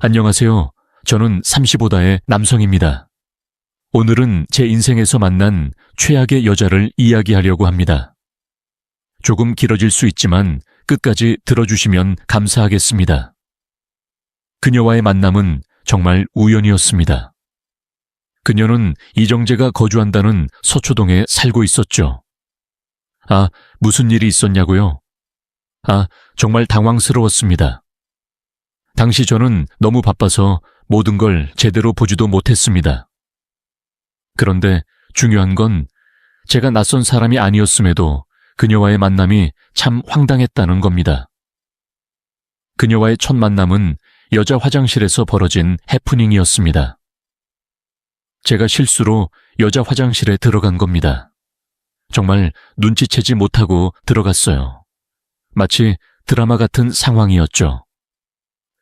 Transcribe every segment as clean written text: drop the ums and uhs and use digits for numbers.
안녕하세요. 저는 35다의 남성입니다. 오늘은 제 인생에서 만난 최악의 여자를 이야기하려고 합니다. 조금 길어질 수 있지만 끝까지 들어주시면 감사하겠습니다. 그녀와의 만남은 정말 우연이었습니다. 그녀는 이정재가 거주한다는 서초동에 살고 있었죠. 아, 무슨 일이 있었냐고요? 정말 당황스러웠습니다. 당시 저는 너무 바빠서 모든 걸 제대로 보지도 못했습니다. 그런데 중요한 건 제가 낯선 사람이 아니었음에도 그녀와의 만남이 참 황당했다는 겁니다. 그녀와의 첫 만남은 여자 화장실에서 벌어진 해프닝이었습니다. 제가 실수로 여자 화장실에 들어간 겁니다. 정말 눈치채지 못하고 들어갔어요. 마치 드라마 같은 상황이었죠.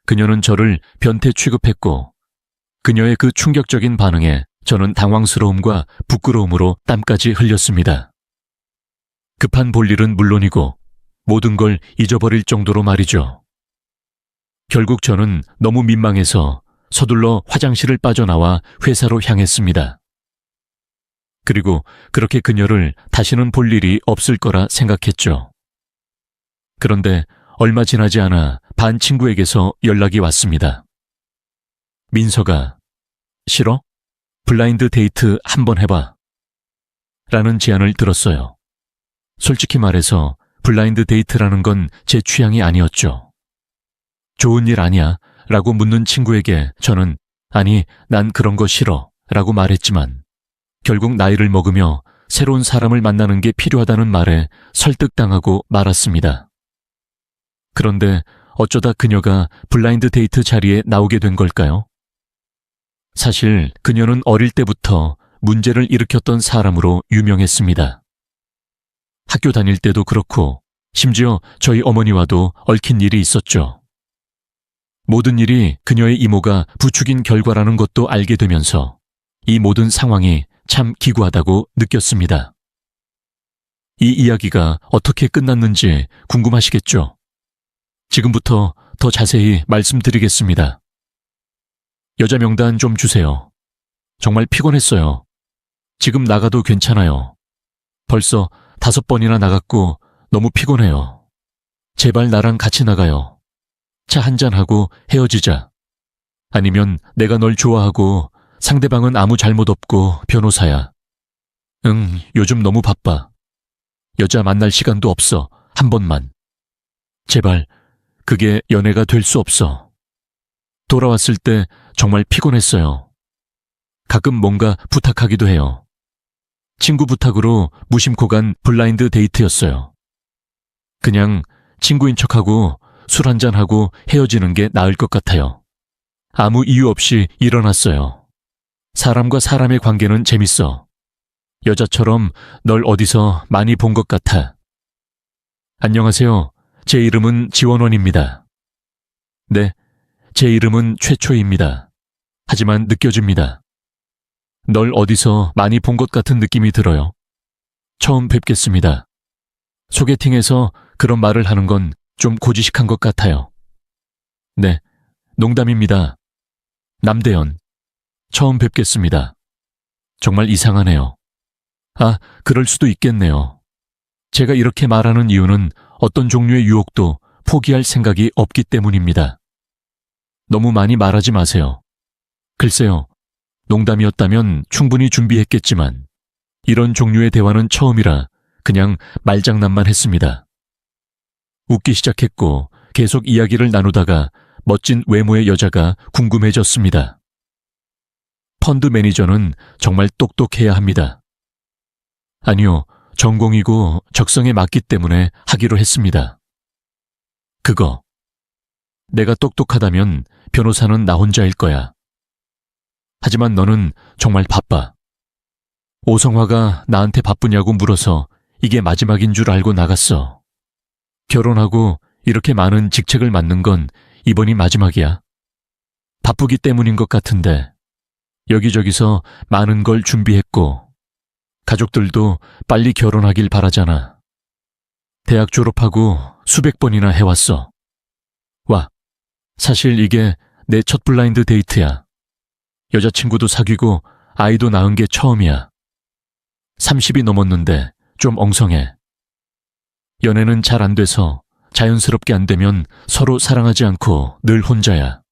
그녀는 저를 변태 취급했고 그녀의 그 충격적인 반응에 저는 당황스러움과 부끄러움으로 땀까지 흘렸습니다. 급한 볼일은 물론이고 모든 걸 잊어버릴 정도로 말이죠. 결국 저는 너무 민망해서 서둘러 화장실을 빠져나와 회사로 향했습니다. 그리고 그렇게 그녀를 다시는 볼 일이 없을 거라 생각했죠. 그런데 얼마 지나지 않아 반 친구에게서 연락이 왔습니다. 민서가 싫어? 블라인드 데이트 한번 해봐. 라는 제안을 들었어요. 솔직히 말해서 블라인드 데이트라는 건 제 취향이 아니었죠. 좋은 일 아니야? 라고 묻는 친구에게 저는 아니, 난 그런 거 싫어. 라고 말했지만 결국 나이를 먹으며 새로운 사람을 만나는 게 필요하다는 말에 설득당하고 말았습니다. 그런데 어쩌다 그녀가 블라인드 데이트 자리에 나오게 된 걸까요? 사실 그녀는 어릴 때부터 문제를 일으켰던 사람으로 유명했습니다. 학교 다닐 때도 그렇고 심지어 저희 어머니와도 얽힌 일이 있었죠. 모든 일이 그녀의 이모가 부추긴 결과라는 것도 알게 되면서 이 모든 상황이 참 기구하다고 느꼈습니다. 이 이야기가 어떻게 끝났는지 궁금하시겠죠? 지금부터 더 자세히 말씀드리겠습니다. 여자 명단 좀 주세요. 정말 피곤했어요. 지금 나가도 괜찮아요. 벌써 5번이나 나갔고 너무 피곤해요. 제발 나랑 같이 나가요. 차 한잔하고 헤어지자. 아니면 내가 널 좋아하고 상대방은 아무 잘못 없고 변호사야. 요즘 너무 바빠. 여자 만날 시간도 없어. 한 번만. 제발 그게 연애가 될 수 없어. 돌아왔을 때 정말 피곤했어요. 가끔 뭔가 부탁하기도 해요. 친구 부탁으로 무심코 간 블라인드 데이트였어요. 그냥 친구인 척하고 술 한잔하고 헤어지는 게 나을 것 같아요. 아무 이유 없이 일어났어요. 사람과 사람의 관계는 재밌어. 여자처럼 널 어디서 많이 본 것 같아. 안녕하세요. 제 이름은 지원원입니다. 네, 제 이름은 최초입니다. 하지만 느껴집니다. 널 어디서 많이 본 것 같은 느낌이 들어요. 처음 뵙겠습니다. 소개팅에서 그런 말을 하는 건 좀 고지식한 것 같아요. 네, 농담입니다. 남대현, 처음 뵙겠습니다. 정말 이상하네요. 그럴 수도 있겠네요. 제가 이렇게 말하는 이유는 어떤 종류의 유혹도 포기할 생각이 없기 때문입니다. 너무 많이 말하지 마세요. 글쎄요, 농담이었다면 충분히 준비했겠지만 이런 종류의 대화는 처음이라 그냥 말장난만 했습니다. 웃기 시작했고 계속 이야기를 나누다가 멋진 외모의 여자가 궁금해졌습니다. 펀드 매니저는 정말 똑똑해야 합니다. 아니요, 전공이고 적성에 맞기 때문에 하기로 했습니다. 그거. 내가 똑똑하다면 변호사는 나 혼자일 거야. 하지만 너는 정말 바빠. 오성화가 나한테 바쁘냐고 물어서 이게 마지막인 줄 알고 나갔어. 결혼하고 이렇게 많은 직책을 맡는 건 이번이 마지막이야. 바쁘기 때문인 것 같은데 여기저기서 많은 걸 준비했고 가족들도 빨리 결혼하길 바라잖아. 대학 졸업하고 수백 번이나 해왔어. 와, 사실 이게 내 첫 블라인드 데이트야. 여자친구도 사귀고 아이도 낳은 게 처음이야. 30이 넘었는데 좀 엉성해. 연애는 잘 안 돼서 자연스럽게 안 되면 서로 사랑하지 않고 늘 혼자야.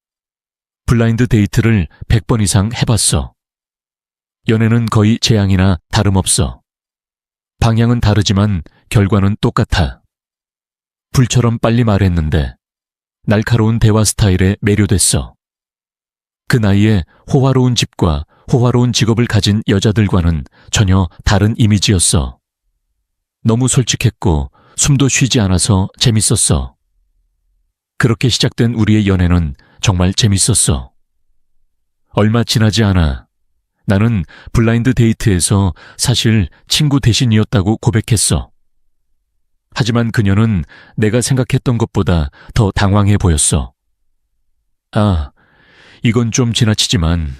블라인드 데이트를 100번 이상 해봤어. 연애는 거의 재앙이나 다름없어. 방향은 다르지만 결과는 똑같아. 불처럼 빨리 말했는데 날카로운 대화 스타일에 매료됐어. 그 나이에 호화로운 집과 호화로운 직업을 가진 여자들과는 전혀 다른 이미지였어. 너무 솔직했고 숨도 쉬지 않아서 재밌었어. 그렇게 시작된 우리의 연애는 정말 재밌었어. 얼마 지나지 않아 나는 블라인드 데이트에서 사실 친구 대신이었다고 고백했어. 하지만 그녀는 내가 생각했던 것보다 더 당황해 보였어. 이건 좀 지나치지만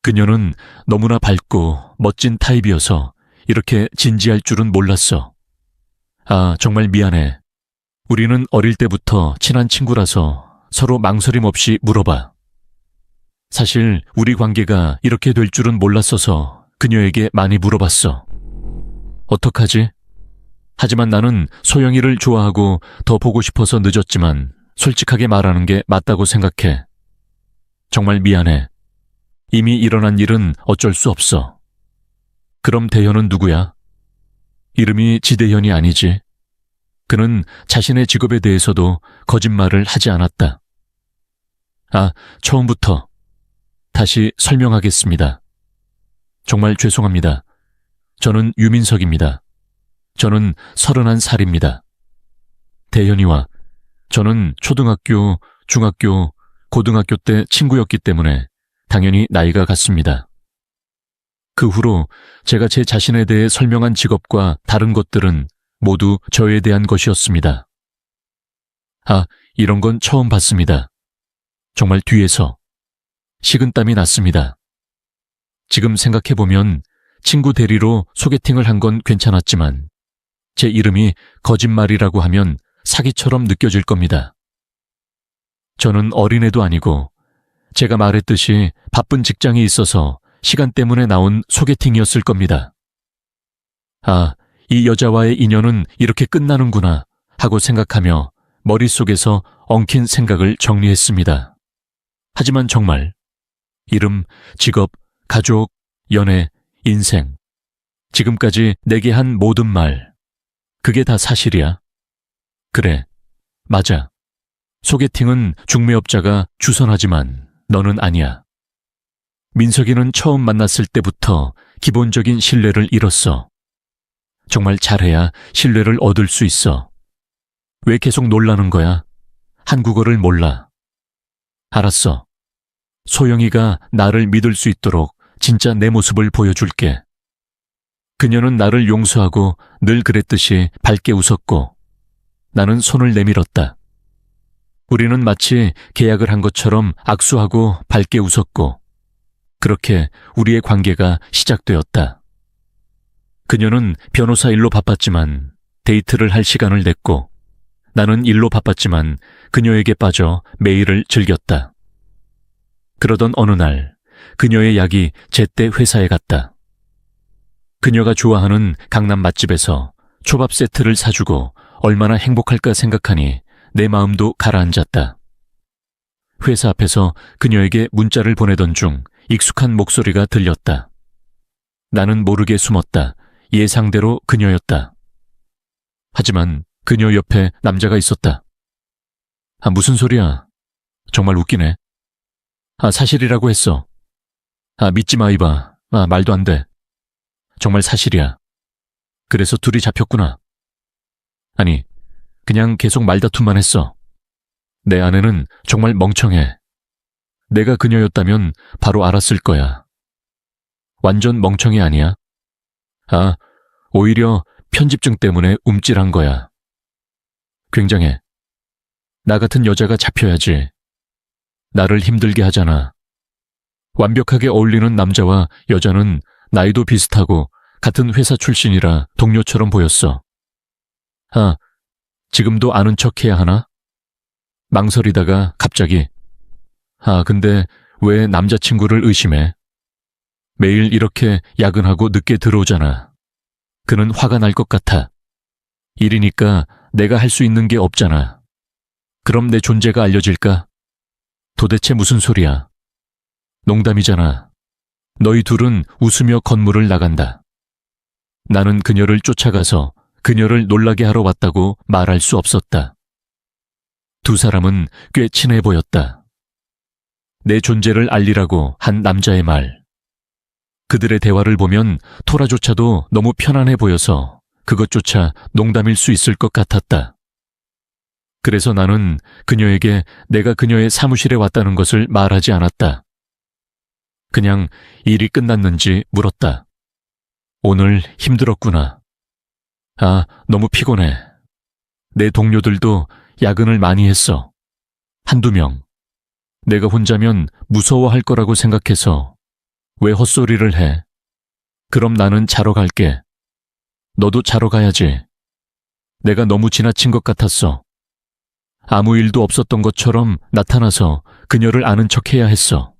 그녀는 너무나 밝고 멋진 타입이어서 이렇게 진지할 줄은 몰랐어. 정말 미안해. 우리는 어릴 때부터 친한 친구라서 서로 망설임 없이 물어봐. 사실 우리 관계가 이렇게 될 줄은 몰랐어서 그녀에게 많이 물어봤어. 어떡하지? 하지만 나는 소영이를 좋아하고 더 보고 싶어서 늦었지만 솔직하게 말하는 게 맞다고 생각해. 정말 미안해. 이미 일어난 일은 어쩔 수 없어. 그럼 대현은 누구야? 이름이 지대현이 아니지. 그는 자신의 직업에 대해서도 거짓말을 하지 않았다. 처음부터 다시 설명하겠습니다. 정말 죄송합니다. 저는 유민석입니다. 저는 31살입니다. 대현이와 저는 초등학교, 중학교, 고등학교 때 친구였기 때문에 당연히 나이가 같습니다. 그 후로 제가 제 자신에 대해 설명한 직업과 다른 것들은 모두 저에 대한 것이었습니다. 이런 건 처음 봤습니다. 정말 뒤에서 식은땀이 났습니다. 지금 생각해보면 친구 대리로 소개팅을 한 건 괜찮았지만 제 이름이 거짓말이라고 하면 사기처럼 느껴질 겁니다. 저는 어린애도 아니고 제가 말했듯이 바쁜 직장이 있어서 시간 때문에 나온 소개팅이었을 겁니다. 이 여자와의 인연은 이렇게 끝나는구나 하고 생각하며 머릿속에서 엉킨 생각을 정리했습니다. 하지만 정말 이름, 직업, 가족, 연애, 인생 지금까지 내게 한 모든 말 그게 다 사실이야? 그래, 맞아. 소개팅은 중매업자가 주선하지만 너는 아니야. 민석이는 처음 만났을 때부터 기본적인 신뢰를 잃었어. 정말 잘해야 신뢰를 얻을 수 있어. 왜 계속 놀라는 거야? 한국어를 몰라. 알았어. 소영이가 나를 믿을 수 있도록 진짜 내 모습을 보여줄게. 그녀는 나를 용서하고 늘 그랬듯이 밝게 웃었고 나는 손을 내밀었다. 우리는 마치 계약을 한 것처럼 악수하고 밝게 웃었고 그렇게 우리의 관계가 시작되었다. 그녀는 변호사 일로 바빴지만 데이트를 할 시간을 냈고 나는 일로 바빴지만 그녀에게 빠져 매일을 즐겼다. 그러던 어느 날 그녀의 약이 제때 회사에 갔다. 그녀가 좋아하는 강남 맛집에서 초밥 세트를 사주고 얼마나 행복할까 생각하니 내 마음도 가라앉았다. 회사 앞에서 그녀에게 문자를 보내던 중 익숙한 목소리가 들렸다. 나는 모르게 숨었다. 예상대로 그녀였다. 하지만 그녀 옆에 남자가 있었다. 무슨 소리야? 정말 웃기네. 사실이라고 했어. 믿지 마, 이봐. 말도 안 돼. 정말 사실이야. 그래서 둘이 잡혔구나. 아니, 그냥 계속 말다툼만 했어. 내 아내는 정말 멍청해. 내가 그녀였다면 바로 알았을 거야. 완전 멍청이 아니야? 오히려 편집증 때문에 움찔한 거야. 굉장해. 나 같은 여자가 잡혀야지. 나를 힘들게 하잖아. 완벽하게 어울리는 남자와 여자는 나이도 비슷하고 같은 회사 출신이라 동료처럼 보였어. 지금도 아는 척 해야 하나? 망설이다가 갑자기 근데 왜 남자친구를 의심해? 매일 이렇게 야근하고 늦게 들어오잖아. 그는 화가 날 것 같아. 일이니까 내가 할 수 있는 게 없잖아. 그럼 내 존재가 알려질까? 도대체 무슨 소리야? 농담이잖아. 너희 둘은 웃으며 건물을 나간다. 나는 그녀를 쫓아가서 그녀를 놀라게 하러 왔다고 말할 수 없었다. 두 사람은 꽤 친해 보였다. 내 존재를 알리라고 한 남자의 말. 그들의 대화를 보면 토라조차도 너무 편안해 보여서 그것조차 농담일 수 있을 것 같았다. 그래서 나는 그녀에게 내가 그녀의 사무실에 왔다는 것을 말하지 않았다. 그냥 일이 끝났는지 물었다. 오늘 힘들었구나. 너무 피곤해. 내 동료들도 야근을 많이 했어. 한두 명. 내가 혼자면 무서워할 거라고 생각해서 왜 헛소리를 해? 그럼 나는 자러 갈게. 너도 자러 가야지. 내가 너무 지나친 것 같았어. 아무 일도 없었던 것처럼 나타나서 그녀를 아는 척해야 했어.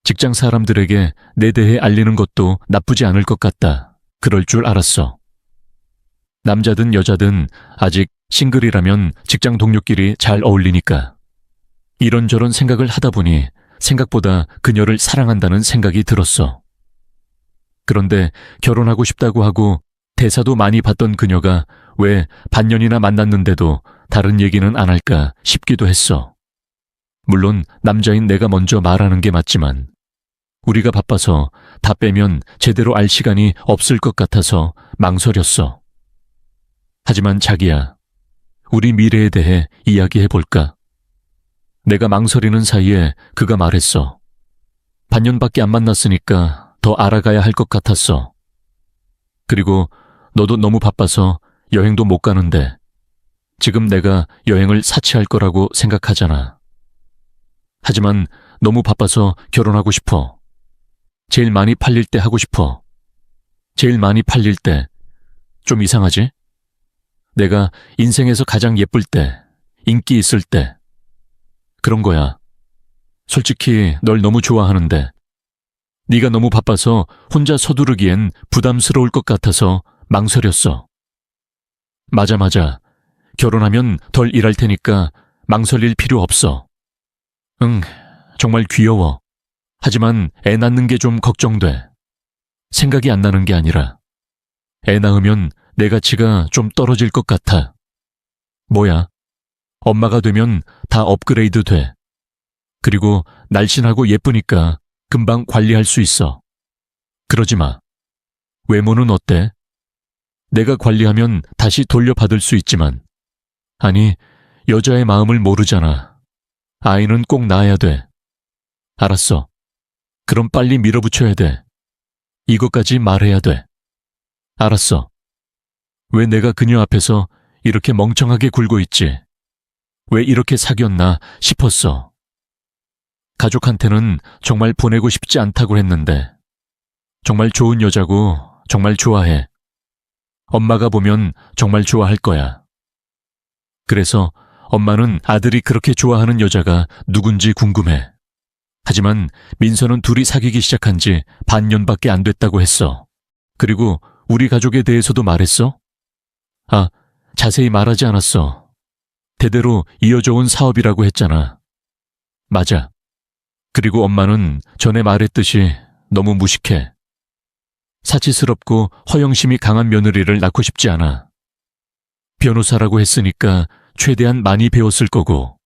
직장 사람들에게 내 대해 알리는 것도 나쁘지 않을 것 같다. 그럴 줄 알았어. 남자든 여자든 아직 싱글이라면 직장 동료끼리 잘 어울리니까. 이런저런 생각을 하다 보니 생각보다 그녀를 사랑한다는 생각이 들었어. 그런데 결혼하고 싶다고 하고 대사도 많이 받던 그녀가 왜 반년이나 만났는데도 다른 얘기는 안 할까 싶기도 했어. 물론 남자인 내가 먼저 말하는 게 맞지만 우리가 바빠서 다 빼면 제대로 알 시간이 없을 것 같아서 망설였어. 하지만 자기야, 우리 미래에 대해 이야기해볼까? 내가 망설이는 사이에 그가 말했어. 반년밖에 안 만났으니까 더 알아가야 할 것 같았어. 그리고 너도 너무 바빠서 여행도 못 가는데 지금 내가 여행을 사치할 거라고 생각하잖아. 하지만 너무 바빠서 결혼하고 싶어. 제일 많이 팔릴 때 하고 싶어. 제일 많이 팔릴 때. 좀 이상하지? 내가 인생에서 가장 예쁠 때, 인기 있을 때. 그런 거야. 솔직히 널 너무 좋아하는데 네가 너무 바빠서 혼자 서두르기엔 부담스러울 것 같아서 망설였어. 맞아. 결혼하면 덜 일할 테니까 망설일 필요 없어. 정말 귀여워. 하지만 애 낳는 게 좀 걱정돼. 생각이 안 나는 게 아니라 애 낳으면 내 가치가 좀 떨어질 것 같아. 뭐야? 엄마가 되면 다 업그레이드 돼. 그리고 날씬하고 예쁘니까 금방 관리할 수 있어. 그러지 마. 외모는 어때? 내가 관리하면 다시 돌려받을 수 있지만 아니, 여자의 마음을 모르잖아. 아이는 꼭 낳아야 돼. 알았어. 그럼 빨리 밀어붙여야 돼. 이것까지 말해야 돼. 알았어. 왜 내가 그녀 앞에서 이렇게 멍청하게 굴고 있지? 왜 이렇게 사귀었나 싶었어. 가족한테는 정말 보내고 싶지 않다고 했는데 정말 좋은 여자고 정말 좋아해. 엄마가 보면 정말 좋아할 거야. 그래서 엄마는 아들이 그렇게 좋아하는 여자가 누군지 궁금해. 하지만 민서는 둘이 사귀기 시작한 지 반년밖에 안 됐다고 했어. 그리고 우리 가족에 대해서도 말했어? 자세히 말하지 않았어. 대대로 이어져 온 사업이라고 했잖아. 맞아. 그리고 엄마는 전에 말했듯이 너무 무식해. 사치스럽고 허영심이 강한 며느리를 낳고 싶지 않아. 변호사라고 했으니까 최대한 많이 배웠을 거고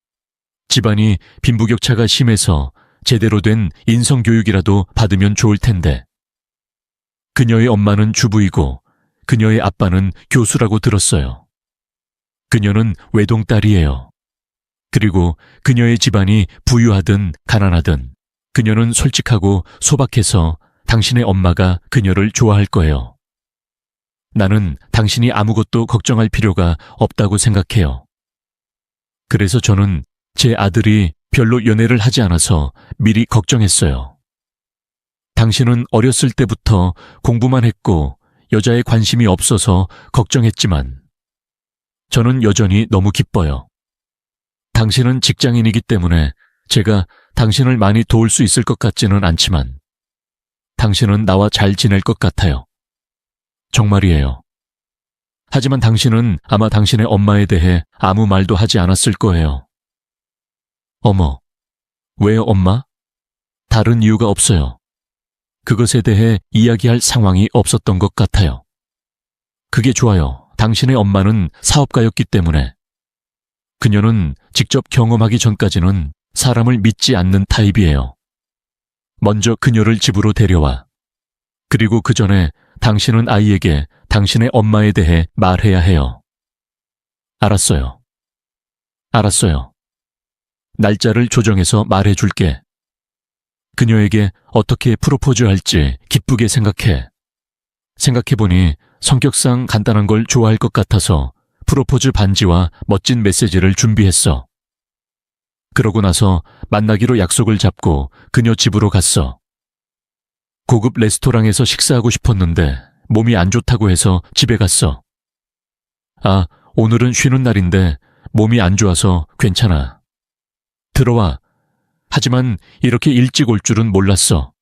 집안이 빈부격차가 심해서 제대로 된 인성교육이라도 받으면 좋을 텐데. 그녀의 엄마는 주부이고 그녀의 아빠는 교수라고 들었어요. 그녀는 외동딸이에요. 그리고 그녀의 집안이 부유하든 가난하든 그녀는 솔직하고 소박해서 당신의 엄마가 그녀를 좋아할 거예요. 나는 당신이 아무것도 걱정할 필요가 없다고 생각해요. 그래서 저는 제 아들이 별로 연애를 하지 않아서 미리 걱정했어요. 당신은 어렸을 때부터 공부만 했고 여자에 관심이 없어서 걱정했지만 저는 여전히 너무 기뻐요. 당신은 직장인이기 때문에 제가 당신을 많이 도울 수 있을 것 같지는 않지만 당신은 나와 잘 지낼 것 같아요. 정말이에요. 하지만 당신은 아마 당신의 엄마에 대해 아무 말도 하지 않았을 거예요. 어머, 왜요, 엄마? 다른 이유가 없어요. 그것에 대해 이야기할 상황이 없었던 것 같아요. 그게 좋아요. 당신의 엄마는 사업가였기 때문에. 그녀는 직접 경험하기 전까지는 사람을 믿지 않는 타입이에요. 먼저 그녀를 집으로 데려와. 그리고 그 전에 당신은 아이에게 당신의 엄마에 대해 말해야 해요. 알았어요. 알았어요. 날짜를 조정해서 말해줄게. 그녀에게 어떻게 프로포즈할지 기쁘게 생각해. 생각해보니 성격상 간단한 걸 좋아할 것 같아서 프로포즈 반지와 멋진 메시지를 준비했어. 그러고 나서 만나기로 약속을 잡고 그녀 집으로 갔어. 고급 레스토랑에서 식사하고 싶었는데 몸이 안 좋다고 해서 집에 갔어. 아, 오늘은 쉬는 날인데 몸이 안 좋아서 괜찮아. 들어와. 하지만 이렇게 일찍 올 줄은 몰랐어.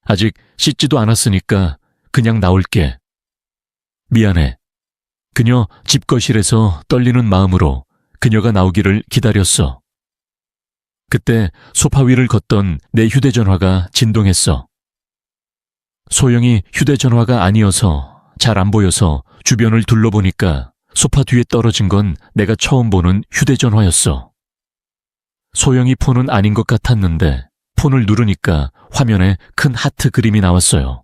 아직 씻지도 않았으니까 그냥 나올게. 미안해. 그녀 집거실에서 떨리는 마음으로 그녀가 나오기를 기다렸어. 그때 소파 위를 걷던 내 휴대전화가 진동했어. 소영이 휴대전화가 아니어서 잘 안 보여서 주변을 둘러보니까 소파 뒤에 떨어진 건 내가 처음 보는 휴대전화였어. 소영이 폰은 아닌 것 같았는데 폰을 누르니까 화면에 큰 하트 그림이 나왔어요.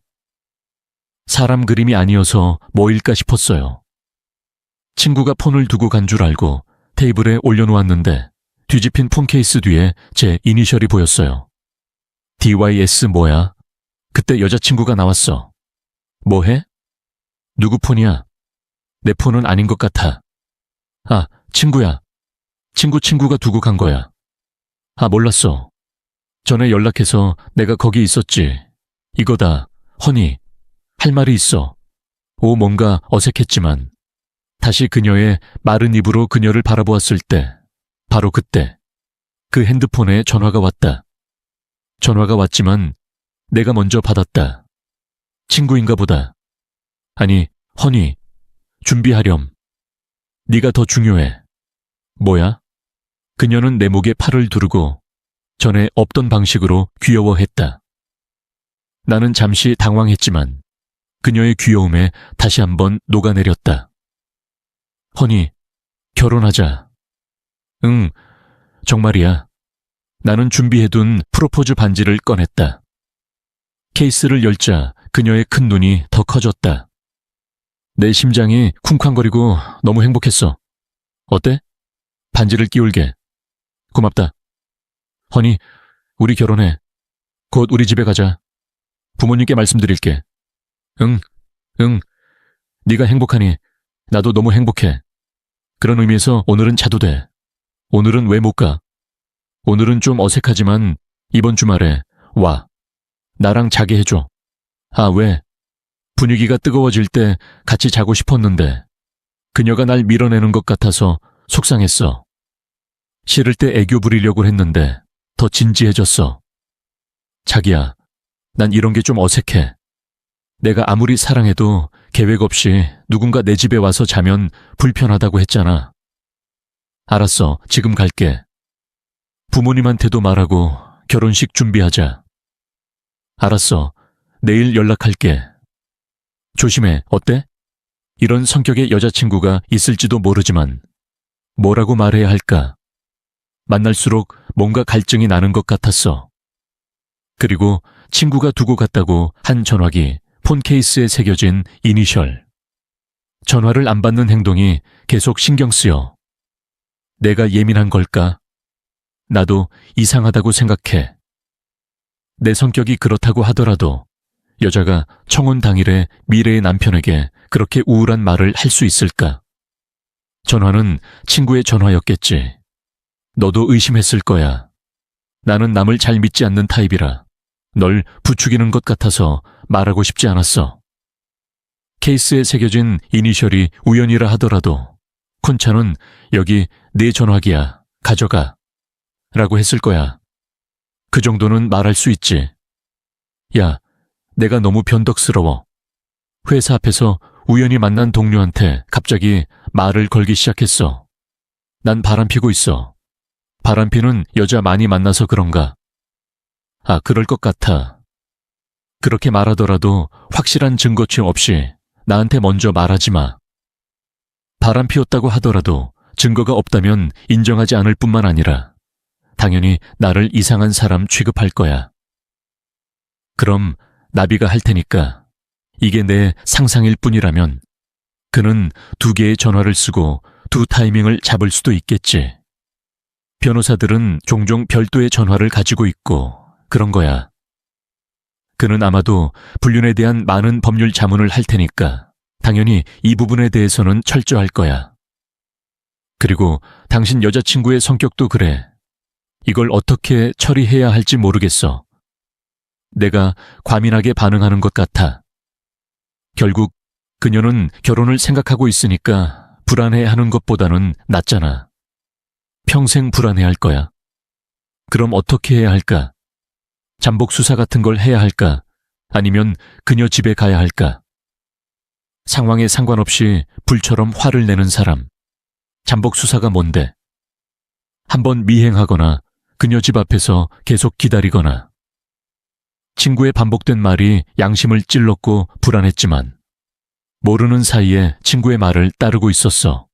사람 그림이 아니어서 뭐일까 싶었어요. 친구가 폰을 두고 간 줄 알고 테이블에 올려놓았는데 뒤집힌 폰 케이스 뒤에 제 이니셜이 보였어요. DYS 뭐야? 그때 여자친구가 나왔어. 뭐해? 누구 폰이야? 내 폰은 아닌 것 같아. 아, 친구야. 친구가 두고 간 거야. 아, 몰랐어. 전에 연락해서 내가 거기 있었지. 이거다. 허니. 할 말이 있어. 오, 뭔가 어색했지만 다시 그녀의 마른 입으로 그녀를 바라보았을 때 바로 그때 그 핸드폰에 전화가 왔다. 전화가 왔지만 내가 먼저 받았다. 친구인가 보다. 아니, 허니. 준비하렴. 네가 더 중요해. 뭐야? 그녀는 내 목에 팔을 두르고 전에 없던 방식으로 귀여워했다. 나는 잠시 당황했지만 그녀의 귀여움에 다시 한번 녹아내렸다. 허니, 결혼하자. 응, 정말이야. 나는 준비해둔 프로포즈 반지를 꺼냈다. 케이스를 열자 그녀의 큰 눈이 더 커졌다. 내 심장이 쿵쾅거리고 너무 행복했어. 어때? 반지를 끼울게. 고맙다. 허니, 우리 결혼해. 곧 우리 집에 가자. 부모님께 말씀드릴게. 응. 네가 행복하니 나도 너무 행복해. 그런 의미에서 오늘은 자도 돼. 오늘은 왜 못 가? 오늘은 좀 어색하지만 이번 주말에 와. 나랑 자게 해줘. 아, 왜? 분위기가 뜨거워질 때 같이 자고 싶었는데 그녀가 날 밀어내는 것 같아서 속상했어. 싫을 때 애교 부리려고 했는데 더 진지해졌어. 자기야, 난 이런 게 좀 어색해. 내가 아무리 사랑해도 계획 없이 누군가 내 집에 와서 자면 불편하다고 했잖아. 알았어, 지금 갈게. 부모님한테도 말하고 결혼식 준비하자. 알았어, 내일 연락할게. 조심해, 어때? 이런 성격의 여자친구가 있을지도 모르지만 뭐라고 말해야 할까? 만날수록 뭔가 갈증이 나는 것 같았어. 그리고 친구가 두고 갔다고 한 전화기 폰 케이스에 새겨진 이니셜. 전화를 안 받는 행동이 계속 신경 쓰여. 내가 예민한 걸까? 나도 이상하다고 생각해. 내 성격이 그렇다고 하더라도 여자가 청혼 당일에 미래의 남편에게 그렇게 우울한 말을 할 수 있을까? 전화는 친구의 전화였겠지. 너도 의심했을 거야. 나는 남을 잘 믿지 않는 타입이라 널 부추기는 것 같아서 말하고 싶지 않았어. 케이스에 새겨진 이니셜이 우연이라 하더라도 콘차는 여기 내 전화기야, 가져가 라고 했을 거야. 그 정도는 말할 수 있지. 야, 내가 너무 변덕스러워. 회사 앞에서 우연히 만난 동료한테 갑자기 말을 걸기 시작했어. 난 바람피고 있어. 바람피는 여자 많이 만나서 그런가? 아, 그럴 것 같아. 그렇게 말하더라도 확실한 증거침 없이 나한테 먼저 말하지 마. 바람피웠다고 하더라도 증거가 없다면 인정하지 않을 뿐만 아니라 당연히 나를 이상한 사람 취급할 거야. 그럼 나비가 할 테니까 이게 내 상상일 뿐이라면 그는 2개의 전화를 쓰고 2 타이밍을 잡을 수도 있겠지. 변호사들은 종종 별도의 전화를 가지고 있고 그런 거야. 그는 아마도 불륜에 대한 많은 법률 자문을 할 테니까 당연히 이 부분에 대해서는 철저할 거야. 그리고 당신 여자친구의 성격도 그래. 이걸 어떻게 처리해야 할지 모르겠어. 내가 과민하게 반응하는 것 같아. 결국 그녀는 결혼을 생각하고 있으니까 불안해하는 것보다는 낫잖아. 평생 불안해할 거야. 그럼 어떻게 해야 할까? 잠복 수사 같은 걸 해야 할까? 아니면 그녀 집에 가야 할까? 상황에 상관없이 불처럼 화를 내는 사람. 잠복 수사가 뭔데? 한번 미행하거나 그녀 집 앞에서 계속 기다리거나. 친구의 반복된 말이 양심을 찔렀고 불안했지만 모르는 사이에 친구의 말을 따르고 있었어.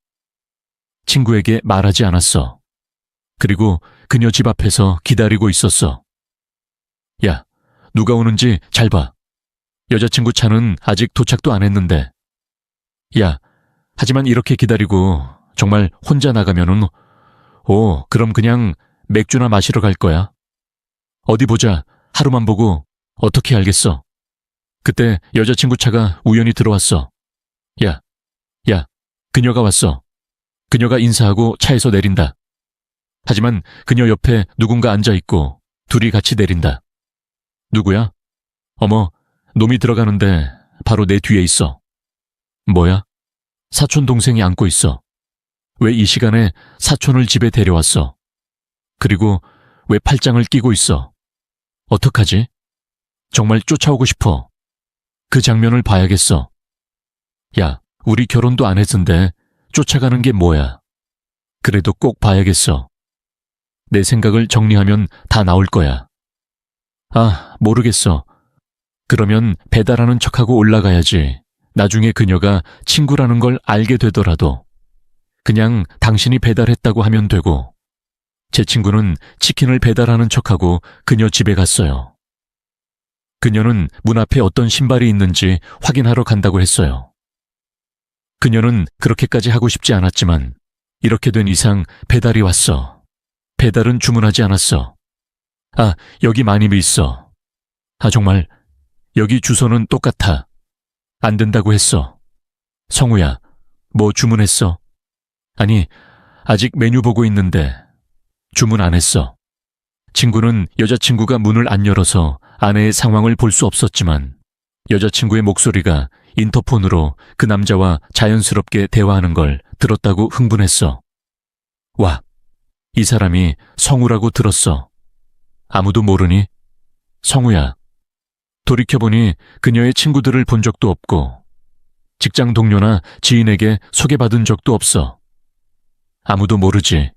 친구에게 말하지 않았어. 그리고 그녀 집 앞에서 기다리고 있었어. 야, 누가 오는지 잘 봐. 여자친구 차는 아직 도착도 안 했는데. 야, 하지만 이렇게 기다리고 정말 혼자 나가면은 그럼 그냥 맥주나 마시러 갈 거야. 어디 보자. 하루만 보고 어떻게 알겠어. 그때 여자친구 차가 우연히 들어왔어. 야, 그녀가 왔어. 그녀가 인사하고 차에서 내린다. 하지만 그녀 옆에 누군가 앉아있고 둘이 같이 내린다. 누구야? 어머, 놈이 들어가는데 바로 내 뒤에 있어. 뭐야? 사촌 동생이 안고 있어. 왜 이 시간에 사촌을 집에 데려왔어? 그리고 왜 팔짱을 끼고 있어? 어떡하지? 정말 쫓아오고 싶어. 그 장면을 봐야겠어. 야, 우리 결혼도 안 했는데 쫓아가는 게 뭐야? 그래도 꼭 봐야겠어. 내 생각을 정리하면 다 나올 거야. 아, 모르겠어. 그러면 배달하는 척하고 올라가야지. 나중에 그녀가 친구라는 걸 알게 되더라도 그냥 당신이 배달했다고 하면 되고. 제 친구는 치킨을 배달하는 척하고 그녀 집에 갔어요. 그녀는 문 앞에 어떤 신발이 있는지 확인하러 간다고 했어요. 그녀는 그렇게까지 하고 싶지 않았지만 이렇게 된 이상 배달이 왔어. 배달은 주문하지 않았어. 아, 여기 마님이 있어. 아, 정말 여기 주소는 똑같아. 안 된다고 했어. 성우야, 뭐 주문했어? 아니, 아직 메뉴 보고 있는데 주문 안 했어. 친구는 여자친구가 문을 안 열어서 아내의 상황을 볼 수 없었지만 여자친구의 목소리가 인터폰으로 그 남자와 자연스럽게 대화하는 걸 들었다고 흥분했어. 와, 이 사람이 성우라고 들었어. 아무도 모르니? 성우야. 돌이켜보니 그녀의 친구들을 본 적도 없고 직장 동료나 지인에게 소개받은 적도 없어. 아무도 모르지.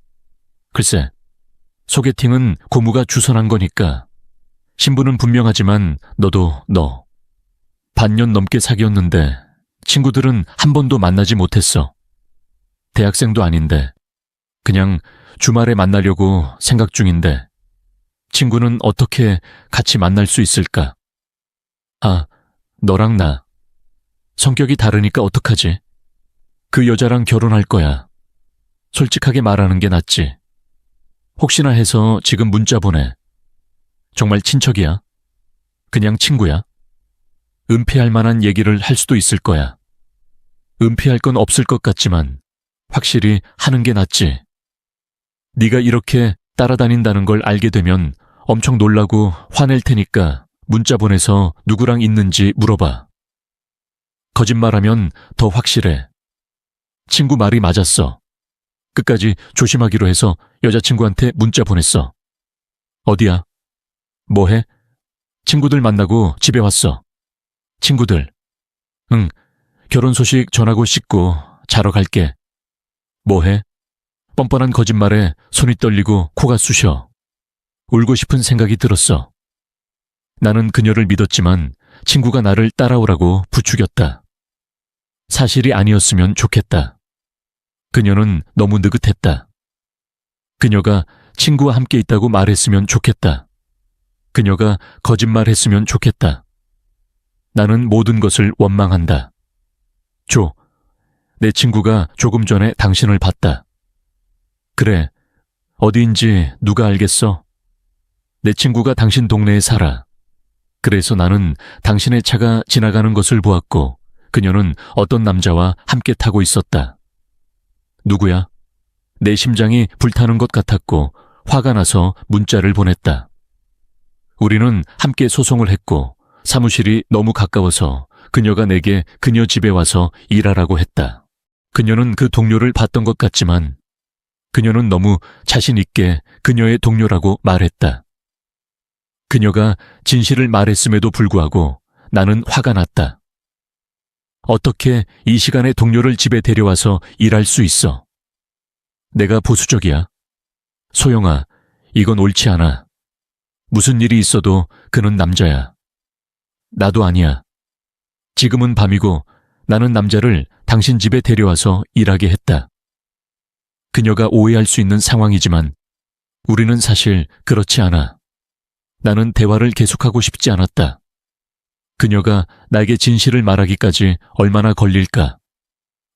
글쎄, 소개팅은 고무가 주선한 거니까. 신분은 분명하지만 너도 너. 반년 넘게 사귀었는데 친구들은 한 번도 만나지 못했어. 대학생도 아닌데 그냥 주말에 만나려고 생각 중인데 친구는 어떻게 같이 만날 수 있을까? 아, 너랑 나. 성격이 다르니까 어떡하지? 그 여자랑 결혼할 거야. 솔직하게 말하는 게 낫지. 혹시나 해서 지금 문자 보내. 정말 친척이야? 그냥 친구야? 은폐할 만한 얘기를 할 수도 있을 거야. 은폐할 건 없을 것 같지만 확실히 하는 게 낫지. 네가 이렇게 따라다닌다는 걸 알게 되면 엄청 놀라고 화낼 테니까 문자 보내서 누구랑 있는지 물어봐. 거짓말하면 더 확실해. 친구 말이 맞았어. 끝까지 조심하기로 해서 여자친구한테 문자 보냈어. 어디야? 뭐해? 친구들 만나고 집에 왔어. 친구들. 응, 결혼 소식 전하고 씻고 자러 갈게. 뭐해? 뻔뻔한 거짓말에 손이 떨리고 코가 쑤셔. 울고 싶은 생각이 들었어. 나는 그녀를 믿었지만 친구가 나를 따라오라고 부추겼다. 사실이 아니었으면 좋겠다. 그녀는 너무 느긋했다. 그녀가 친구와 함께 있다고 말했으면 좋겠다. 그녀가 거짓말했으면 좋겠다. 나는 모든 것을 원망한다. 조, 내 친구가 조금 전에 당신을 봤다. 그래, 어디인지 누가 알겠어? 내 친구가 당신 동네에 살아. 그래서 나는 당신의 차가 지나가는 것을 보았고 그녀는 어떤 남자와 함께 타고 있었다. 누구야? 내 심장이 불타는 것 같았고 화가 나서 문자를 보냈다. 우리는 함께 소송을 했고 사무실이 너무 가까워서 그녀가 내게 그녀 집에 와서 일하라고 했다. 그녀는 그 동료를 봤던 것 같지만 그녀는 너무 자신 있게 그녀의 동료라고 말했다. 그녀가 진실을 말했음에도 불구하고 나는 화가 났다. 어떻게 이 시간에 동료를 집에 데려와서 일할 수 있어? 내가 보수적이야? 소영아, 이건 옳지 않아. 무슨 일이 있어도 그는 남자야. 나도 아니야. 지금은 밤이고 나는 남자를 당신 집에 데려와서 일하게 했다. 그녀가 오해할 수 있는 상황이지만 우리는 사실 그렇지 않아. 나는 대화를 계속하고 싶지 않았다. 그녀가 나에게 진실을 말하기까지 얼마나 걸릴까?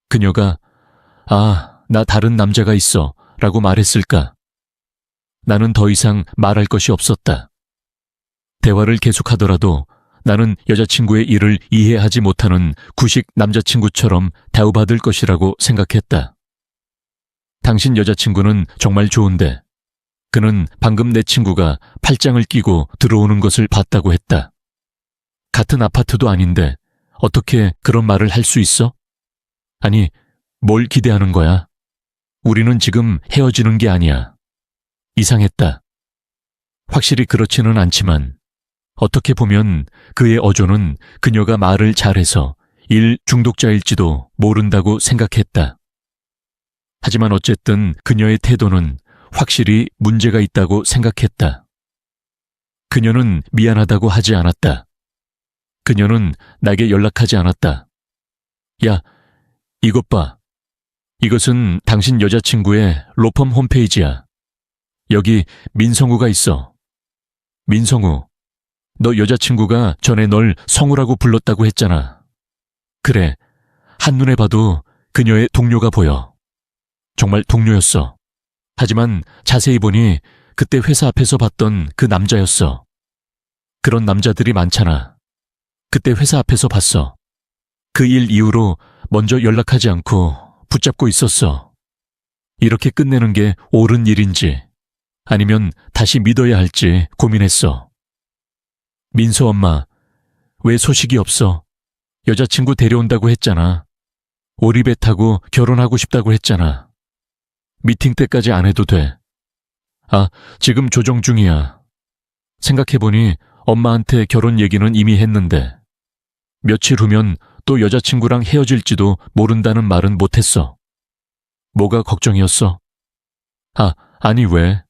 그녀가 나 다른 남자가 있어 라고 말했을까? 나는 더 이상 말할 것이 없었다. 대화를 계속하더라도 나는 여자친구의 일을 이해하지 못하는 구식 남자친구처럼 대우받을 것이라고 생각했다. 당신 여자친구는 정말 좋은데 그는 방금 내 친구가 팔짱을 끼고 들어오는 것을 봤다고 했다. 같은 아파트도 아닌데 어떻게 그런 말을 할 수 있어? 아니, 뭘 기대하는 거야? 우리는 지금 헤어지는 게 아니야. 이상했다. 확실히 그렇지는 않지만 어떻게 보면 그의 어조는 그녀가 말을 잘해서 일 중독자일지도 모른다고 생각했다. 하지만 어쨌든 그녀의 태도는 확실히 문제가 있다고 생각했다. 그녀는 미안하다고 하지 않았다. 그녀는 나에게 연락하지 않았다. 야, 이것 봐. 이것은 당신 여자친구의 로펌 홈페이지야. 여기 민성우가 있어. 민성우, 너 여자친구가 전에 널 성우라고 불렀다고 했잖아. 그래, 한눈에 봐도 그녀의 동료가 보여. 정말 동료였어. 하지만 자세히 보니 그때 회사 앞에서 봤던 그 남자였어. 그런 남자들이 많잖아. 그때 회사 앞에서 봤어. 그 일 이후로 먼저 연락하지 않고 붙잡고 있었어. 이렇게 끝내는 게 옳은 일인지 아니면 다시 믿어야 할지 고민했어. 민서 엄마, 왜 소식이 없어? 여자친구 데려온다고 했잖아. 오리배 타고 결혼하고 싶다고 했잖아. 미팅 때까지 안 해도 돼. 지금 조정 중이야. 생각해보니 엄마한테 결혼 얘기는 이미 했는데 며칠 후면 또 여자친구랑 헤어질지도 모른다는 말은 못했어. 뭐가 걱정이었어? 아니 왜?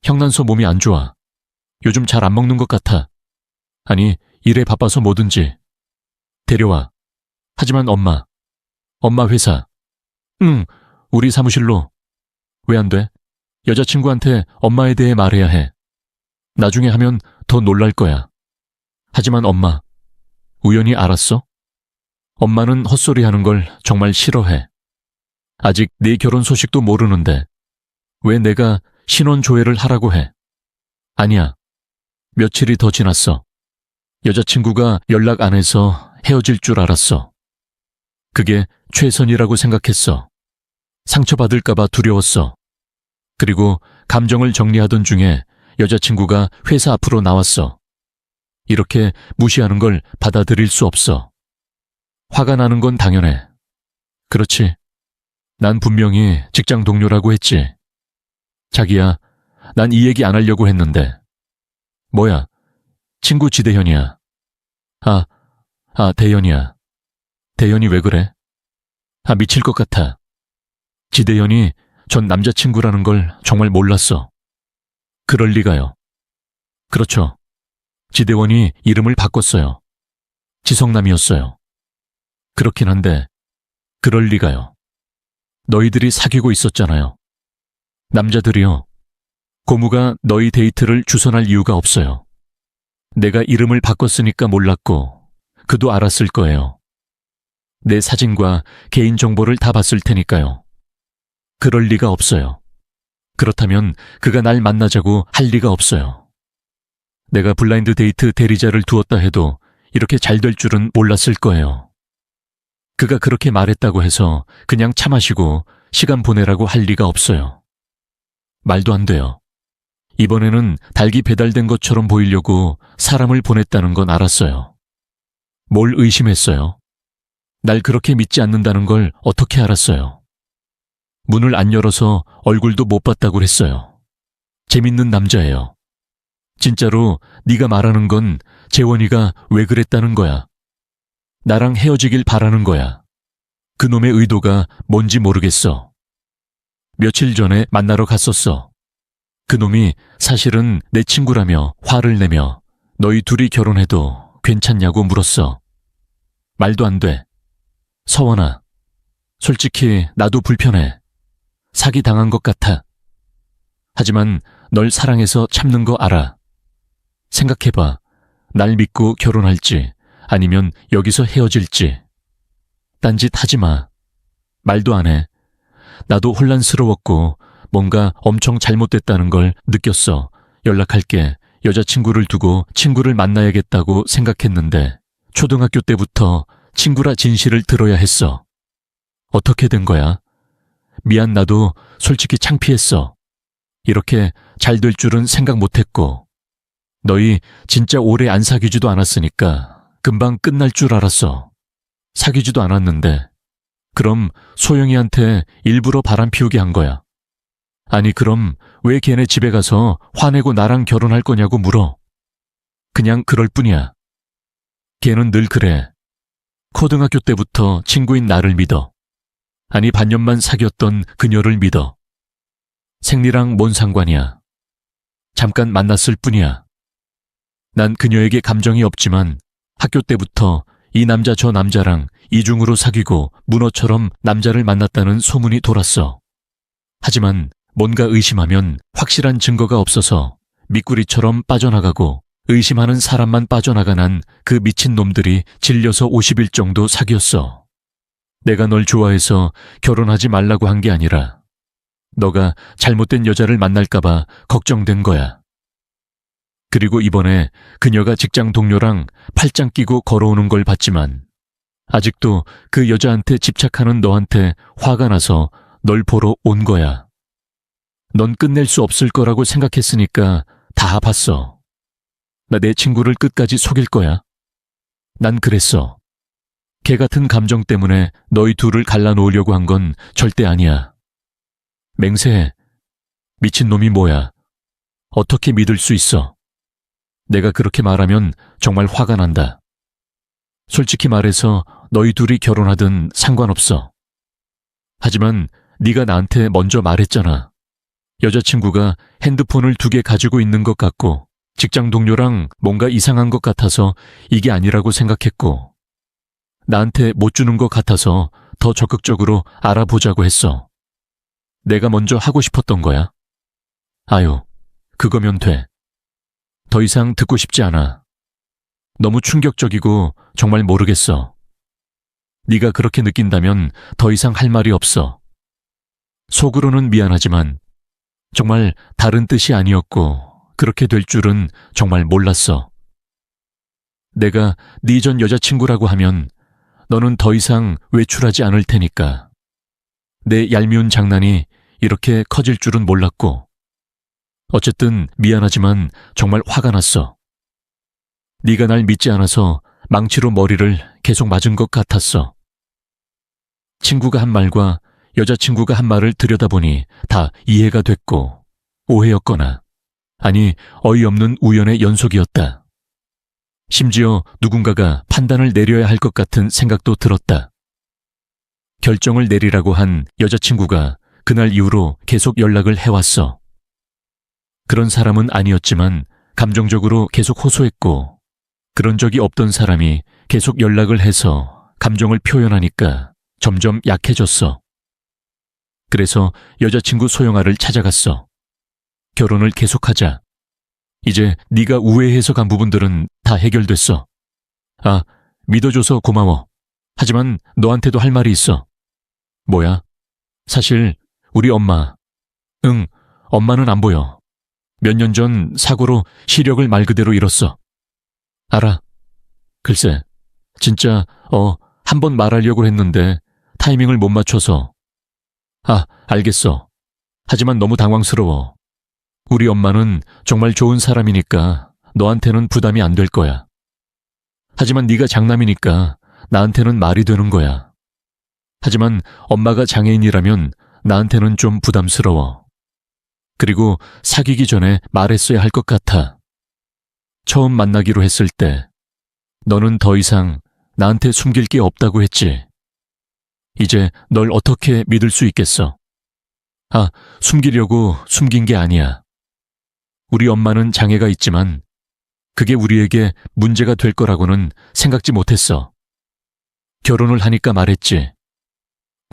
형난소 몸이 안 좋아. 요즘 잘 안 먹는 것 같아. 아니, 일에 바빠서 뭐든지. 데려와. 하지만 엄마 회사. 응, 우리 사무실로. 왜 안 돼? 여자친구한테 엄마에 대해 말해야 해. 나중에 하면 더 놀랄 거야. 하지만 엄마, 우연히 알았어? 엄마는 헛소리 하는 걸 정말 싫어해. 아직 네 결혼 소식도 모르는데 왜 내가 신원 조회를 하라고 해? 아니야. 며칠이 더 지났어. 여자친구가 연락 안 해서 헤어질 줄 알았어. 그게 최선이라고 생각했어. 상처받을까봐 두려웠어. 그리고 감정을 정리하던 중에 여자친구가 회사 앞으로 나왔어. 이렇게 무시하는 걸 받아들일 수 없어. 화가 나는 건 당연해. 그렇지. 난 분명히 직장 동료라고 했지. 자기야, 난 이 얘기 안 하려고 했는데. 뭐야? 친구 지대현이야. 대현이야. 대현이 왜 그래? 미칠 것 같아. 지대현이 전 남자친구라는 걸 정말 몰랐어. 그럴 리가요. 그렇죠. 지대원이 이름을 바꿨어요. 지성남이었어요. 그렇긴 한데, 그럴 리가요. 너희들이 사귀고 있었잖아요. 남자들이요. 고무가 너희 데이트를 주선할 이유가 없어요. 내가 이름을 바꿨으니까 몰랐고, 그도 알았을 거예요. 내 사진과 개인정보를 다 봤을 테니까요. 그럴 리가 없어요. 그렇다면 그가 날 만나자고 할 리가 없어요. 내가 블라인드 데이트 대리자를 두었다 해도 이렇게 잘 될 줄은 몰랐을 거예요. 그가 그렇게 말했다고 해서 그냥 차 마시고 시간 보내라고 할 리가 없어요. 말도 안 돼요. 이번에는 닭이 배달된 것처럼 보이려고 사람을 보냈다는 건 알았어요. 뭘 의심했어요? 날 그렇게 믿지 않는다는 걸 어떻게 알았어요? 문을 안 열어서 얼굴도 못 봤다고 했어요. 재밌는 남자예요. 진짜로 네가 말하는 건 재원이가 왜 그랬다는 거야. 나랑 헤어지길 바라는 거야. 그놈의 의도가 뭔지 모르겠어. 며칠 전에 만나러 갔었어. 그놈이 사실은 내 친구라며 화를 내며 너희 둘이 결혼해도 괜찮냐고 물었어. 말도 안 돼. 서원아, 솔직히 나도 불편해. 사기당한 것 같아. 하지만 널 사랑해서 참는 거 알아. 생각해봐. 날 믿고 결혼할지 아니면 여기서 헤어질지. 딴짓 하지 마. 말도 안 해. 나도 혼란스러웠고 뭔가 엄청 잘못됐다는 걸 느꼈어. 연락할게. 여자친구를 두고 친구를 만나야겠다고 생각했는데 초등학교 때부터 친구라 진실을 들어야 했어. 어떻게 된 거야? 미안, 나도 솔직히 창피했어. 이렇게 잘 될 줄은 생각 못했고 너희 진짜 오래 안 사귀지도 않았으니까 금방 끝날 줄 알았어. 사귀지도 않았는데 그럼 소영이한테 일부러 바람 피우게 한 거야. 아니 그럼 왜 걔네 집에 가서 화내고 나랑 결혼할 거냐고 물어. 그냥 그럴 뿐이야. 걔는 늘 그래. 초등학교 때부터 친구인 나를 믿어. 아니 반년만 사귀었던 그녀를 믿어. 생리랑 뭔 상관이야. 잠깐 만났을 뿐이야. 난 그녀에게 감정이 없지만 학교 때부터 이 남자 저 남자랑 이중으로 사귀고 문어처럼 남자를 만났다는 소문이 돌았어. 하지만 뭔가 의심하면 확실한 증거가 없어서 미꾸리처럼 빠져나가고 의심하는 사람만 빠져나가난 그 미친 놈들이 질려서 50일 정도 사귀었어. 내가 널 좋아해서 결혼하지 말라고 한 게 아니라 너가 잘못된 여자를 만날까봐 걱정된 거야. 그리고 이번에 그녀가 직장 동료랑 팔짱 끼고 걸어오는 걸 봤지만 아직도 그 여자한테 집착하는 너한테 화가 나서 널 보러 온 거야. 넌 끝낼 수 없을 거라고 생각했으니까 다 봤어. 나 내 친구를 끝까지 속일 거야. 난 그랬어. 개 같은 감정 때문에 너희 둘을 갈라놓으려고 한 건 절대 아니야. 맹세해. 미친놈이 뭐야. 어떻게 믿을 수 있어. 내가 그렇게 말하면 정말 화가 난다. 솔직히 말해서 너희 둘이 결혼하든 상관없어. 하지만 네가 나한테 먼저 말했잖아. 여자친구가 핸드폰을 2개 가지고 있는 것 같고 직장 동료랑 뭔가 이상한 것 같아서 이게 아니라고 생각했고 나한테 못 주는 것 같아서 더 적극적으로 알아보자고 했어. 내가 먼저 하고 싶었던 거야. 아유, 그거면 돼. 더 이상 듣고 싶지 않아. 너무 충격적이고 정말 모르겠어. 네가 그렇게 느낀다면 더 이상 할 말이 없어. 속으로는 미안하지만 정말 다른 뜻이 아니었고 그렇게 될 줄은 정말 몰랐어. 내가 네 전 여자친구라고 하면 너는 더 이상 외출하지 않을 테니까. 내 얄미운 장난이 이렇게 커질 줄은 몰랐고 어쨌든 미안하지만 정말 화가 났어. 네가 날 믿지 않아서 망치로 머리를 계속 맞은 것 같았어. 친구가 한 말과 여자친구가 한 말을 들여다보니 다 이해가 됐고 오해였거나 아니, 어이없는 우연의 연속이었다. 심지어 누군가가 판단을 내려야 할 것 같은 생각도 들었다. 결정을 내리라고 한 여자친구가 그날 이후로 계속 연락을 해왔어. 그런 사람은 아니었지만 감정적으로 계속 호소했고, 그런 적이 없던 사람이 계속 연락을 해서 감정을 표현하니까 점점 약해졌어. 그래서 여자친구 소영아를 찾아갔어. 결혼을 계속하자. 이제 네가 우회해서 간 부분들은 다 해결됐어. 아, 믿어줘서 고마워. 하지만 너한테도 할 말이 있어. 뭐야? 사실 우리 엄마. 응, 엄마는 안 보여. 몇 년 전 사고로 시력을 말 그대로 잃었어. 알아. 글쎄, 진짜 한 번 말하려고 했는데 타이밍을 못 맞춰서. 아, 알겠어. 하지만 너무 당황스러워. 우리 엄마는 정말 좋은 사람이니까 너한테는 부담이 안 될 거야. 하지만 네가 장남이니까 나한테는 말이 되는 거야. 하지만 엄마가 장애인이라면 나한테는 좀 부담스러워. 그리고 사귀기 전에 말했어야 할 것 같아. 처음 만나기로 했을 때 너는 더 이상 나한테 숨길 게 없다고 했지. 이제 널 어떻게 믿을 수 있겠어? 아, 숨기려고 숨긴 게 아니야. 우리 엄마는 장애가 있지만 그게 우리에게 문제가 될 거라고는 생각지 못했어. 결혼을 하니까 말했지.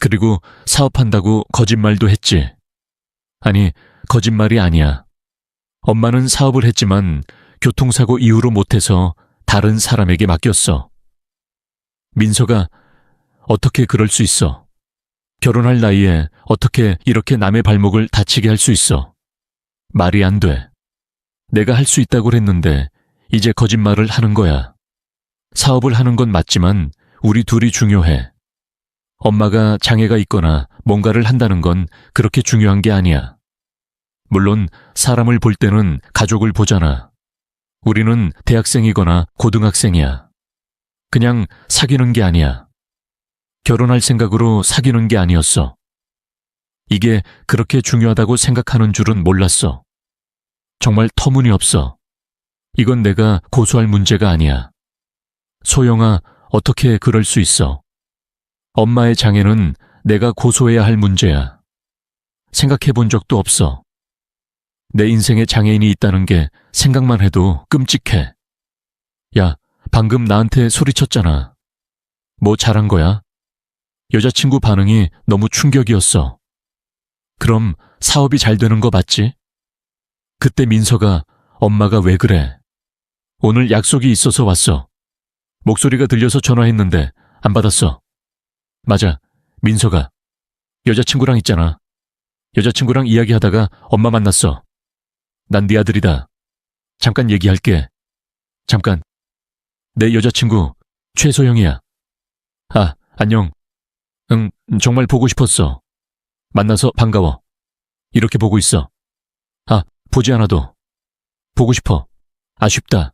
그리고 사업한다고 거짓말도 했지. 아니, 거짓말이 아니야. 엄마는 사업을 했지만 교통사고 이후로 못해서 다른 사람에게 맡겼어. 민서가 어떻게 그럴 수 있어? 결혼할 나이에 어떻게 이렇게 남의 발목을 다치게 할 수 있어? 말이 안 돼. 내가 할 수 있다고 했는데 이제 거짓말을 하는 거야. 사업을 하는 건 맞지만 우리 둘이 중요해. 엄마가 장애가 있거나 뭔가를 한다는 건 그렇게 중요한 게 아니야. 물론 사람을 볼 때는 가족을 보잖아. 우리는 대학생이거나 고등학생이야. 그냥 사귀는 게 아니야. 결혼할 생각으로 사귀는 게 아니었어. 이게 그렇게 중요하다고 생각하는 줄은 몰랐어. 정말 터무니없어. 이건 내가 고소할 문제가 아니야. 소영아, 어떻게 그럴 수 있어? 엄마의 장애는 내가 고소해야 할 문제야. 생각해 본 적도 없어. 내 인생에 장애인이 있다는 게 생각만 해도 끔찍해. 야, 방금 나한테 소리쳤잖아. 뭐 잘한 거야? 여자친구 반응이 너무 충격이었어. 그럼 사업이 잘 되는 거 맞지? 그때 민서가 엄마가 왜 그래? 오늘 약속이 있어서 왔어. 목소리가 들려서 전화했는데 안 받았어. 맞아, 민서가. 여자친구랑 있잖아. 여자친구랑 이야기하다가 엄마 만났어. 난 네 아들이다. 잠깐 얘기할게. 잠깐. 내 여자친구 최소영이야. 아, 안녕. 응, 정말 보고 싶었어. 만나서 반가워. 이렇게 보고 있어. 아, 보지 않아도. 보고 싶어. 아쉽다.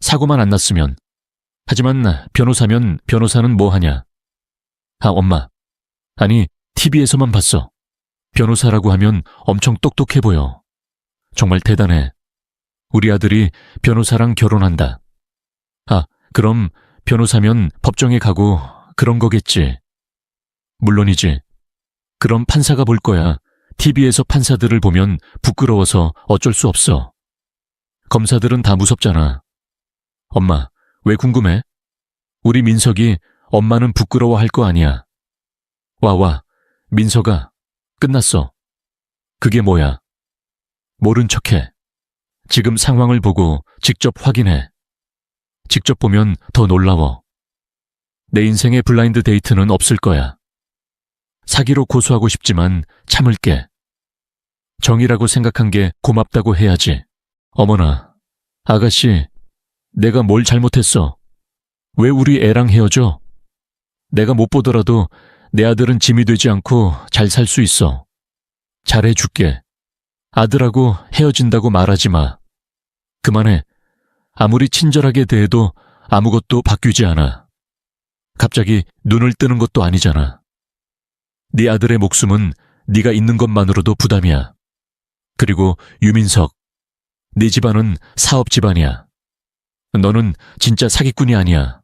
사고만 안 났으면. 하지만 변호사면 변호사는 뭐 하냐. 아, 엄마. 아니, TV에서만 봤어. 변호사라고 하면 엄청 똑똑해 보여. 정말 대단해. 우리 아들이 변호사랑 결혼한다. 아, 그럼 변호사면 법정에 가고 그런 거겠지. 물론이지. 그럼 판사가 볼 거야. TV에서 판사들을 보면 부끄러워서 어쩔 수 없어. 검사들은 다 무섭잖아. 엄마, 왜 궁금해? 우리 민석이 엄마는 부끄러워할 거 아니야. 와, 민서가 끝났어. 그게 뭐야? 모른 척해. 지금 상황을 보고 직접 확인해. 직접 보면 더 놀라워. 내 인생에 블라인드 데이트는 없을 거야. 사기로 고소하고 싶지만 참을게. 정이라고 생각한 게 고맙다고 해야지. 어머나, 아가씨, 내가 뭘 잘못했어? 왜 우리 애랑 헤어져? 내가 못 보더라도 내 아들은 짐이 되지 않고 잘 살 수 있어. 잘해줄게. 아들하고 헤어진다고 말하지 마. 그만해. 아무리 친절하게 대해도 아무것도 바뀌지 않아. 갑자기 눈을 뜨는 것도 아니잖아. 네 아들의 목숨은 네가 있는 것만으로도 부담이야. 그리고 유민석, 네 집안은 사업 집안이야. 너는 진짜 사기꾼이 아니야.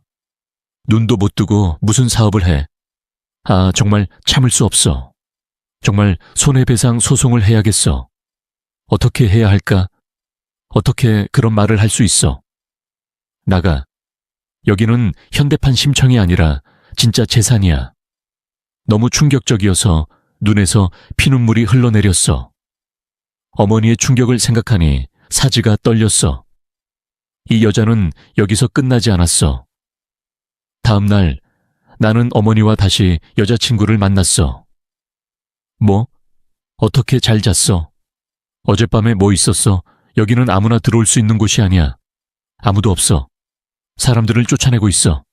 눈도 못 뜨고 무슨 사업을 해. 아, 정말 참을 수 없어. 정말 손해배상 소송을 해야겠어. 어떻게 해야 할까? 어떻게 그런 말을 할 수 있어? 나가. 여기는 현대판 심청이 아니라 진짜 재산이야. 너무 충격적이어서 눈에서 피눈물이 흘러내렸어. 어머니의 충격을 생각하니 사지가 떨렸어. 이 여자는 여기서 끝나지 않았어. 다음 날 나는 어머니와 다시 여자친구를 만났어. 뭐? 어떻게 잘 잤어? 어젯밤에 뭐 있었어? 여기는 아무나 들어올 수 있는 곳이 아니야. 아무도 없어. 사람들을 쫓아내고 있어.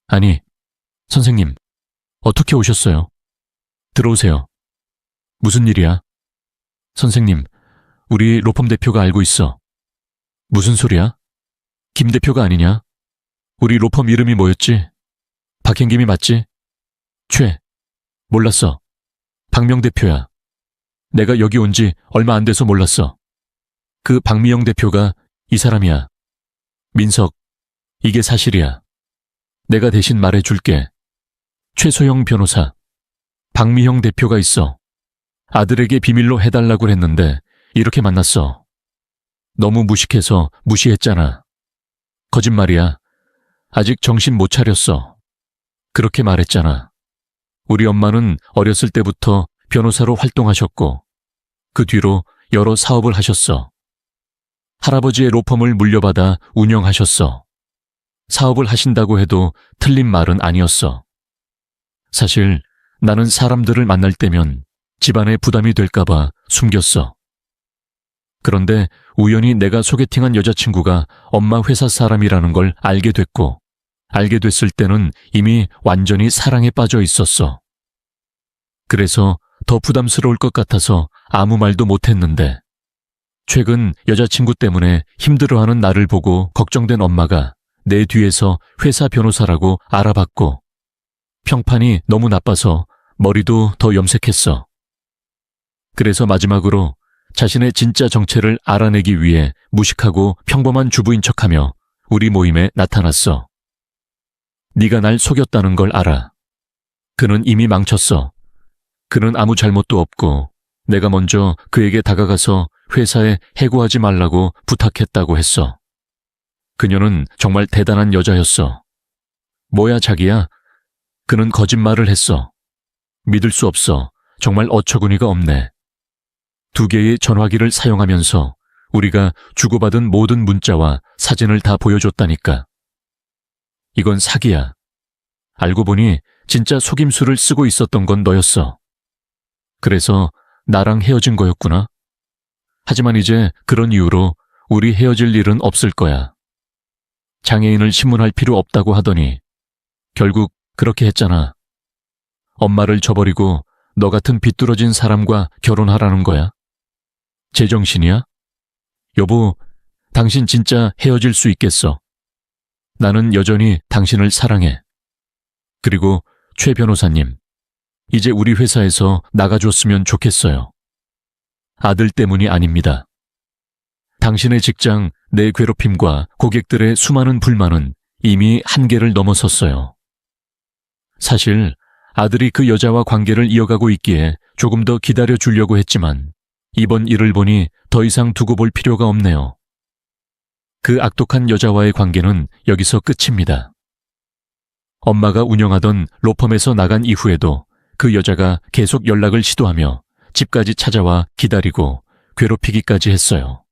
아니, 선생님, 어떻게 오셨어요? 들어오세요. 무슨 일이야? 선생님, 우리 로펌 대표가 알고 있어. 무슨 소리야? 김 대표가 아니냐? 우리 로펌 이름이 뭐였지? 박행김이 맞지? 몰랐어. 박명 대표야. 내가 여기 온 지 얼마 안 돼서 몰랐어. 그 박미영 대표가 이 사람이야. 민석, 이게 사실이야. 내가 대신 말해줄게. 최소영 변호사, 박미영 대표가 있어. 아들에게 비밀로 해달라고 했는데 이렇게 만났어. 너무 무식해서 무시했잖아. 거짓말이야. 아직 정신 못 차렸어. 그렇게 말했잖아. 우리 엄마는 어렸을 때부터 변호사로 활동하셨고 그 뒤로 여러 사업을 하셨어. 할아버지의 로펌을 물려받아 운영하셨어. 사업을 하신다고 해도 틀린 말은 아니었어. 사실 나는 사람들을 만날 때면 집안에 부담이 될까봐 숨겼어. 그런데 우연히 내가 소개팅한 여자친구가 엄마 회사 사람이라는 걸 알게 됐고, 알게 됐을 때는 이미 완전히 사랑에 빠져 있었어. 그래서 더 부담스러울 것 같아서 아무 말도 못했는데, 최근 여자친구 때문에 힘들어하는 나를 보고 걱정된 엄마가 내 뒤에서 회사 변호사라고 알아봤고, 평판이 너무 나빠서 머리도 더 염색했어. 그래서 마지막으로 자신의 진짜 정체를 알아내기 위해 무식하고 평범한 주부인 척하며 우리 모임에 나타났어. 네가 날 속였다는 걸 알아. 그는 이미 망쳤어. 그는 아무 잘못도 없고 내가 먼저 그에게 다가가서 회사에 해고하지 말라고 부탁했다고 했어. 그녀는 정말 대단한 여자였어. 뭐야 자기야? 그는 거짓말을 했어. 믿을 수 없어. 정말 어처구니가 없네. 2개의 전화기를 사용하면서 우리가 주고받은 모든 문자와 사진을 다 보여줬다니까. 이건 사기야. 알고 보니 진짜 속임수를 쓰고 있었던 건 너였어. 그래서 나랑 헤어진 거였구나. 하지만 이제 그런 이유로 우리 헤어질 일은 없을 거야. 장애인을 신문할 필요 없다고 하더니 결국 그렇게 했잖아. 엄마를 저버리고 너 같은 비뚤어진 사람과 결혼하라는 거야. 제정신이야? 여보, 당신 진짜 헤어질 수 있겠어. 나는 여전히 당신을 사랑해. 그리고 최 변호사님, 이제 우리 회사에서 나가줬으면 좋겠어요. 아들 때문이 아닙니다. 당신의 직장 내 괴롭힘과 고객들의 수많은 불만은 이미 한계를 넘어섰어요. 사실 아들이 그 여자와 관계를 이어가고 있기에 조금 더 기다려주려고 했지만 이번 일을 보니 더 이상 두고 볼 필요가 없네요. 그 악독한 여자와의 관계는 여기서 끝입니다. 엄마가 운영하던 로펌에서 나간 이후에도 그 여자가 계속 연락을 시도하며 집까지 찾아와 기다리고 괴롭히기까지 했어요.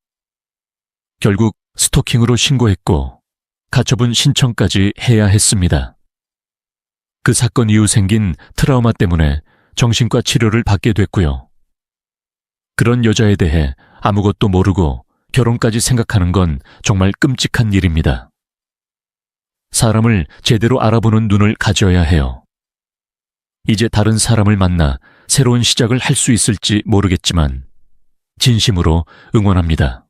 결국 스토킹으로 신고했고 가처분 신청까지 해야 했습니다. 그 사건 이후 생긴 트라우마 때문에 정신과 치료를 받게 됐고요. 그런 여자에 대해 아무것도 모르고 결혼까지 생각하는 건 정말 끔찍한 일입니다. 사람을 제대로 알아보는 눈을 가져야 해요. 이제 다른 사람을 만나 새로운 시작을 할 수 있을지 모르겠지만 진심으로 응원합니다.